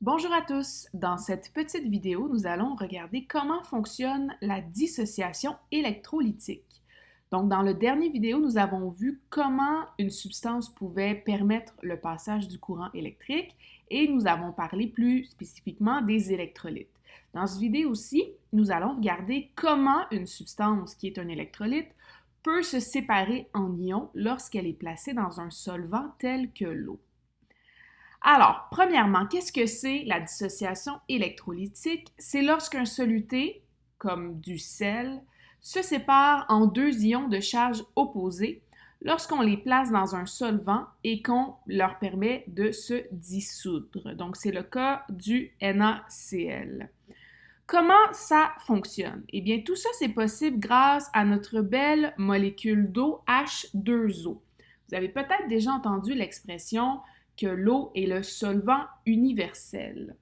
Bonjour à tous! Dans cette petite vidéo, nous allons regarder comment fonctionne la dissociation électrolytique. Donc, dans le dernier vidéo, nous avons vu comment une substance pouvait permettre le passage du courant électrique et nous avons parlé plus spécifiquement des électrolytes. Dans cette vidéo aussi, nous allons regarder comment une substance qui est un électrolyte peut se séparer en ions lorsqu'elle est placée dans un solvant tel que l'eau. Alors, premièrement, qu'est-ce que c'est la dissociation électrolytique? C'est lorsqu'un soluté, comme du sel, se sépare en deux ions de charge opposée lorsqu'on les place dans un solvant et qu'on leur permet de se dissoudre. Donc, c'est le cas du NaCl. Comment ça fonctionne? Eh bien, tout ça, c'est possible grâce à notre belle molécule d'eau H2O. Vous avez peut-être déjà entendu l'expression que l'eau est le solvant universel.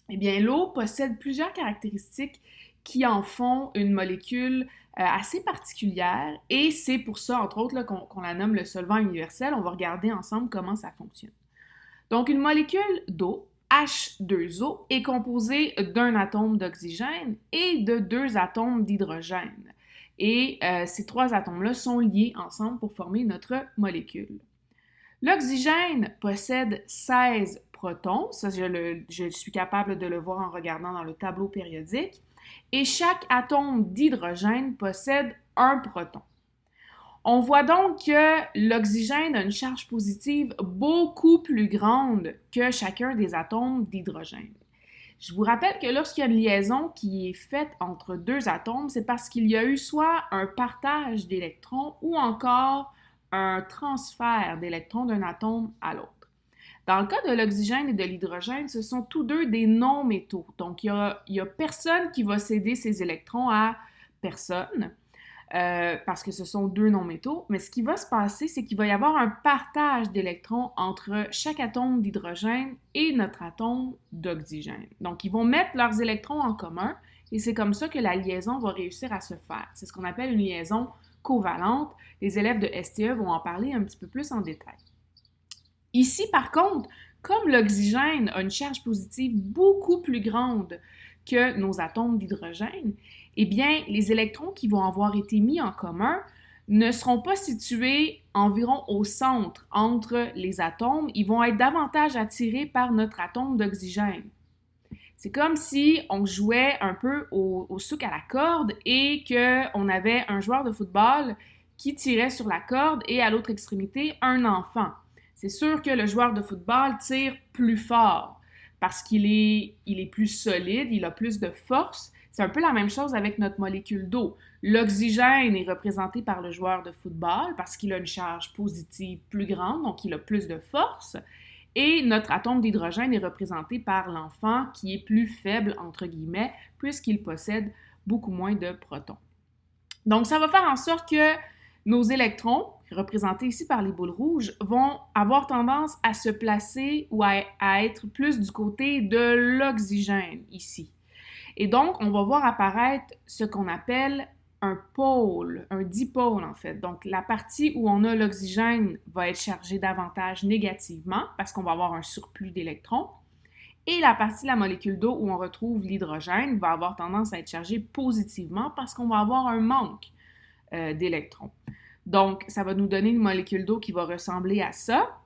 Eh bien, l'eau possède plusieurs caractéristiques qui en font une molécule assez particulière et c'est pour ça, entre autres, qu'on la nomme le solvant universel. On va regarder ensemble comment ça fonctionne. Donc, une molécule d'eau, H2O, est composée d'un atome d'oxygène et de deux atomes d'hydrogène. Et ces trois atomes-là sont liés ensemble pour former notre molécule. L'oxygène possède 16 protons, ça je suis capable de le voir en regardant dans le tableau périodique, et chaque atome d'hydrogène possède un proton. On voit donc que l'oxygène a une charge positive beaucoup plus grande que chacun des atomes d'hydrogène. Je vous rappelle que lorsqu'il y a une liaison qui est faite entre deux atomes, c'est parce qu'il y a eu soit un partage d'électrons ou encore un transfert d'électrons d'un atome à l'autre. Dans le cas de l'oxygène et de l'hydrogène, ce sont tous deux des non-métaux. Donc, il y a personne qui va céder ses électrons à personne. Parce que ce sont deux non-métaux, mais ce qui va se passer, c'est qu'il va y avoir un partage d'électrons entre chaque atome d'hydrogène et notre atome d'oxygène. Donc, ils vont mettre leurs électrons en commun et c'est comme ça que la liaison va réussir à se faire. C'est ce qu'on appelle une liaison covalente. Les élèves de STE vont en parler un petit peu plus en détail. Ici, par contre, comme l'oxygène a une charge positive beaucoup plus grande que nos atomes d'hydrogène, eh bien, les électrons qui vont avoir été mis en commun ne seront pas situés environ au centre entre les atomes, ils vont être davantage attirés par notre atome d'oxygène. C'est comme si on jouait un peu au souk à la corde et qu'on avait un joueur de football qui tirait sur la corde et à l'autre extrémité, un enfant. C'est sûr que le joueur de football tire plus fort parce qu'il est plus solide, il a plus de force. C'est un peu la même chose avec notre molécule d'eau. L'oxygène est représenté par le joueur de football parce qu'il a une charge positive plus grande, donc il a plus de force. Et notre atome d'hydrogène est représenté par l'enfant qui est plus faible, entre guillemets, puisqu'il possède beaucoup moins de protons. Donc, ça va faire en sorte que nos électrons, représentés ici par les boules rouges, vont avoir tendance à se placer ou à être plus du côté de l'oxygène ici. Et donc, on va voir apparaître ce qu'on appelle un pôle, un dipôle en fait. Donc, la partie où on a l'oxygène va être chargée davantage négativement parce qu'on va avoir un surplus d'électrons. Et la partie de la molécule d'eau où on retrouve l'hydrogène va avoir tendance à être chargée positivement parce qu'on va avoir un manque d'électrons. Donc, ça va nous donner une molécule d'eau qui va ressembler à ça,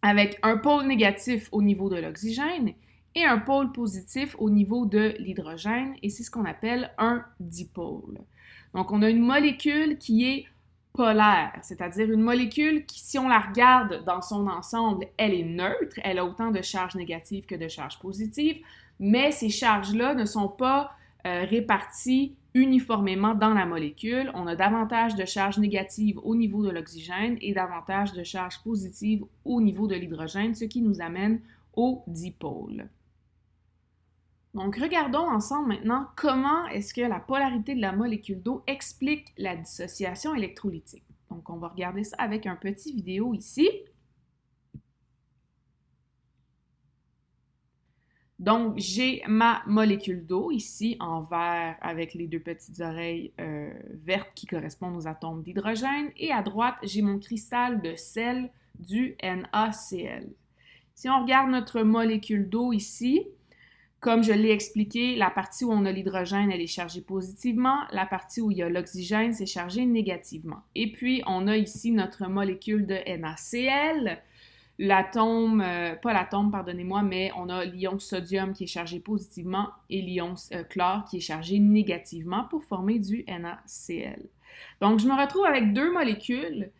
avec un pôle négatif au niveau de l'oxygène et un pôle positif au niveau de l'hydrogène, et c'est ce qu'on appelle un dipôle. Donc, on a une molécule qui est polaire, c'est-à-dire une molécule qui, si on la regarde dans son ensemble, elle est neutre, elle a autant de charges négatives que de charges positives, mais ces charges-là ne sont pas réparties uniformément dans la molécule. On a davantage de charges négatives au niveau de l'oxygène et davantage de charges positives au niveau de l'hydrogène, ce qui nous amène au dipôle. Donc, regardons ensemble maintenant comment est-ce que la polarité de la molécule d'eau explique la dissociation électrolytique. Donc, on va regarder ça avec un petit vidéo ici. Donc, j'ai ma molécule d'eau ici en vert avec les deux petites oreilles vertes qui correspondent aux atomes d'hydrogène. Et à droite, j'ai mon cristal de sel du NaCl. Si on regarde notre molécule d'eau ici, comme je l'ai expliqué, la partie où on a l'hydrogène, elle est chargée positivement. La partie où il y a l'oxygène, c'est chargé négativement. Et puis, on a ici notre molécule de NaCl. L'atome, pas l'atome, pardonnez-moi, mais on a l'ion sodium qui est chargé positivement et l'ion chlore qui est chargé négativement pour former du NaCl. Donc, je me retrouve avec deux molécules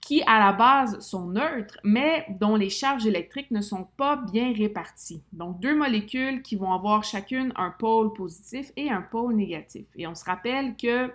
qui, à la base, sont neutres, mais dont les charges électriques ne sont pas bien réparties. Donc, deux molécules qui vont avoir chacune un pôle positif et un pôle négatif. Et on se rappelle que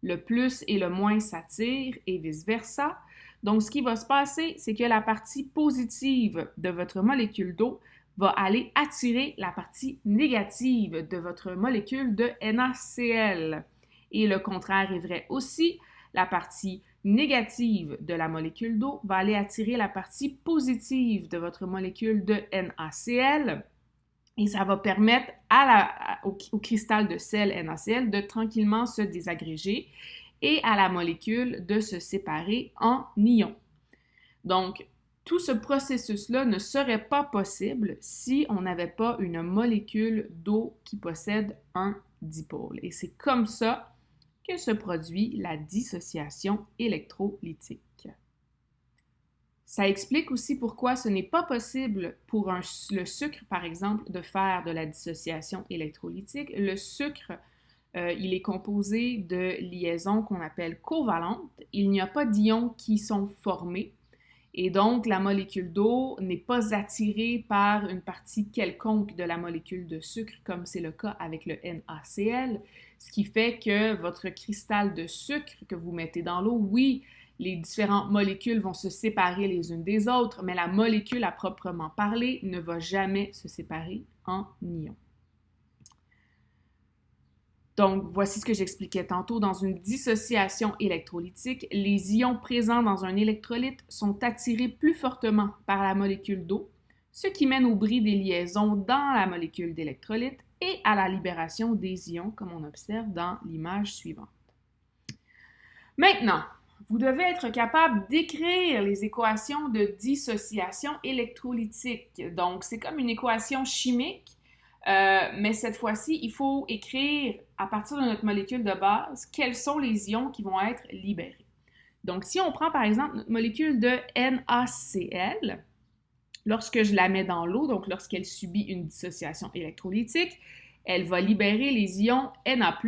le plus et le moins s'attirent et vice-versa. Donc, ce qui va se passer, c'est que la partie positive de votre molécule d'eau va aller attirer la partie négative de votre molécule de NaCl. Et le contraire est vrai aussi. La partie négative de la molécule d'eau va aller attirer la partie positive de votre molécule de NaCl et ça va permettre au cristal de sel NaCl de tranquillement se désagréger et à la molécule de se séparer en ions. Donc, tout ce processus-là ne serait pas possible si on n'avait pas une molécule d'eau qui possède un dipôle. Et c'est comme ça que se produit la dissociation électrolytique. Ça explique aussi pourquoi ce n'est pas possible pour le sucre, par exemple, de faire de la dissociation électrolytique. Le sucre, il est composé de liaisons qu'on appelle covalentes. Il n'y a pas d'ions qui sont formés. Et donc, la molécule d'eau n'est pas attirée par une partie quelconque de la molécule de sucre, comme c'est le cas avec le NaCl, ce qui fait que votre cristal de sucre que vous mettez dans l'eau, oui, les différentes molécules vont se séparer les unes des autres, mais la molécule à proprement parler ne va jamais se séparer en ions. Donc, voici ce que j'expliquais tantôt. Dans une dissociation électrolytique, les ions présents dans un électrolyte sont attirés plus fortement par la molécule d'eau, ce qui mène au bris des liaisons dans la molécule d'électrolyte et à la libération des ions, comme on observe dans l'image suivante. Maintenant, vous devez être capable d'écrire les équations de dissociation électrolytique. Donc, c'est comme une équation chimique, mais cette fois-ci, il faut écrire à partir de notre molécule de base quels sont les ions qui vont être libérés. Donc, si on prend par exemple notre molécule de NaCl, lorsque je la mets dans l'eau, donc lorsqu'elle subit une dissociation électrolytique, elle va libérer les ions Na+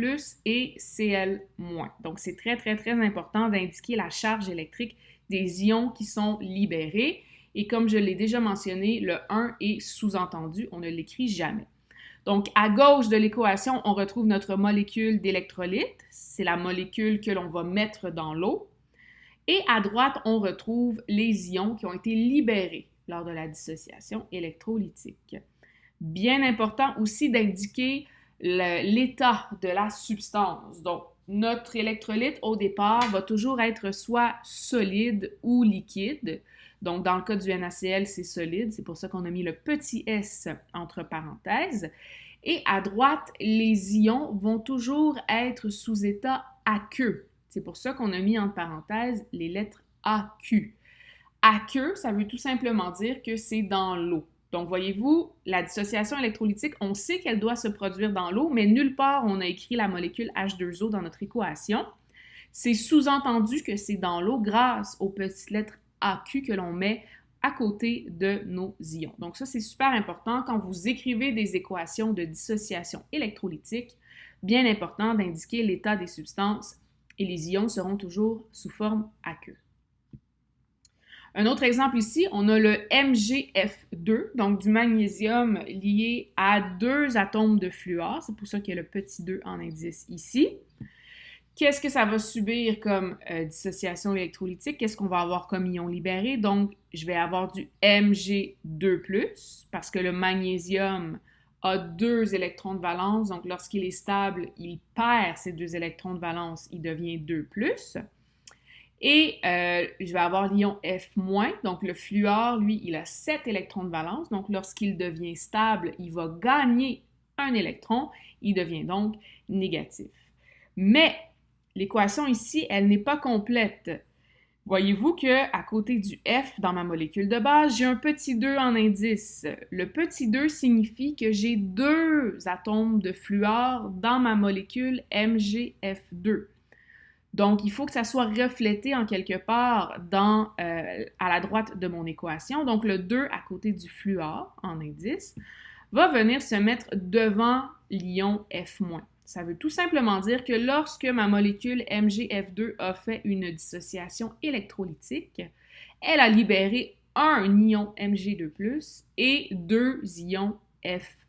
et Cl-. Donc, c'est très, très, très important d'indiquer la charge électrique des ions qui sont libérés. Et comme je l'ai déjà mentionné, le 1 est sous-entendu, on ne l'écrit jamais. Donc, à gauche de l'équation, on retrouve notre molécule d'électrolyte. C'est la molécule que l'on va mettre dans l'eau. Et à droite, on retrouve les ions qui ont été libérés lors de la dissociation électrolytique. Bien important aussi d'indiquer l'état de la substance. Donc, notre électrolyte, au départ, va toujours être soit solide ou liquide. Donc, dans le cas du NaCl, c'est solide. C'est pour ça qu'on a mis le petit s entre parenthèses. Et à droite, les ions vont toujours être sous état aqueux. C'est pour ça qu'on a mis entre parenthèses les lettres AQ. Aqueux, ça veut tout simplement dire que c'est dans l'eau. Donc, voyez-vous, la dissociation électrolytique, on sait qu'elle doit se produire dans l'eau, mais nulle part on a écrit la molécule H2O dans notre équation. C'est sous-entendu que c'est dans l'eau grâce aux petites lettres AQ que l'on met à côté de nos ions. Donc ça, c'est super important quand vous écrivez des équations de dissociation électrolytique, bien important d'indiquer l'état des substances et les ions seront toujours sous forme aqueux. Un autre exemple ici, on a le MgF2, donc du magnésium lié à deux atomes de fluor. C'est pour ça qu'il y a le petit 2 en indice ici. Qu'est-ce que ça va subir comme dissociation électrolytique? Qu'est-ce qu'on va avoir comme ion libéré? Donc, je vais avoir du Mg2+, parce que le magnésium a 2 électrons de valence. Donc, lorsqu'il est stable, il perd ces 2 électrons de valence, il devient 2+. Et je vais avoir l'ion F-. Donc, le fluor, lui, il a 7 électrons de valence. Donc, lorsqu'il devient stable, il va gagner un électron. Il devient donc négatif. Mais l'équation ici, elle n'est pas complète. Voyez-vous que à côté du F dans ma molécule de base, j'ai un petit 2 en indice. Le petit 2 signifie que j'ai 2 atomes de fluor dans ma molécule MgF2. Donc, il faut que ça soit reflété en quelque part à la droite de mon équation. Donc, le 2 à côté du fluor en indice va venir se mettre devant l'ion F-. Ça veut tout simplement dire que lorsque ma molécule MgF2 a fait une dissociation électrolytique, elle a libéré un ion Mg2+, et 2 ions F-.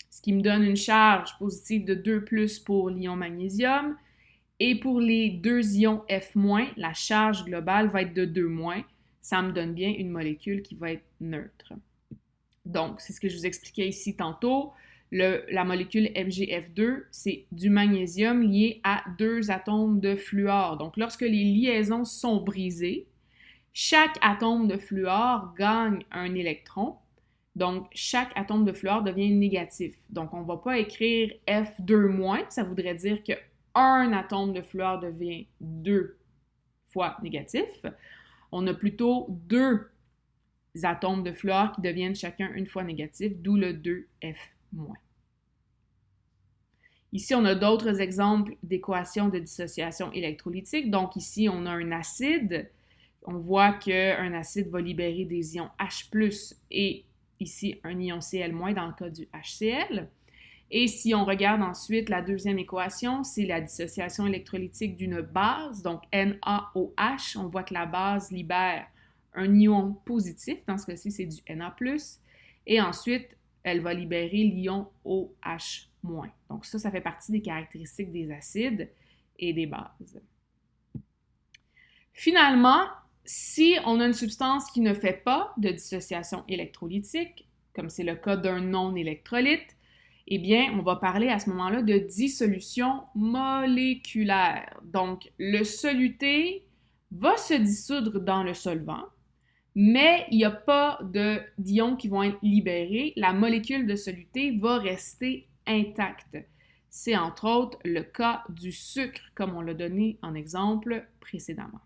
Ce qui me donne une charge positive de 2+ pour l'ion magnésium, et pour les 2 ions F-, la charge globale va être de 2-. Ça me donne bien une molécule qui va être neutre. Donc, c'est ce que je vous expliquais ici tantôt. La molécule MgF2, c'est du magnésium lié à 2 atomes de fluor. Donc, lorsque les liaisons sont brisées, chaque atome de fluor gagne un électron. Donc, chaque atome de fluor devient négatif. Donc, on ne va pas écrire F2-, ça voudrait dire que un atome de fluor devient 2 fois négatif. On a plutôt 2 atomes de fluor qui deviennent chacun une fois négatif, d'où le 2F-. Ici, on a d'autres exemples d'équations de dissociation électrolytique. Donc ici, on a un acide. On voit qu'un acide va libérer des ions H+, et ici, un ion Cl- dans le cas du HCl. Et si on regarde ensuite la deuxième équation, c'est la dissociation électrolytique d'une base, donc NaOH. On voit que la base libère un ion positif, dans ce cas-ci, c'est du Na+, et ensuite, elle va libérer l'ion OH-. Donc ça fait partie des caractéristiques des acides et des bases. Finalement, si on a une substance qui ne fait pas de dissociation électrolytique, comme c'est le cas d'un non-électrolyte, eh bien, on va parler à ce moment-là de dissolution moléculaire. Donc, le soluté va se dissoudre dans le solvant, mais il n'y a pas d'ions qui vont être libérés. La molécule de soluté va rester intacte. C'est entre autres le cas du sucre, comme on l'a donné en exemple précédemment.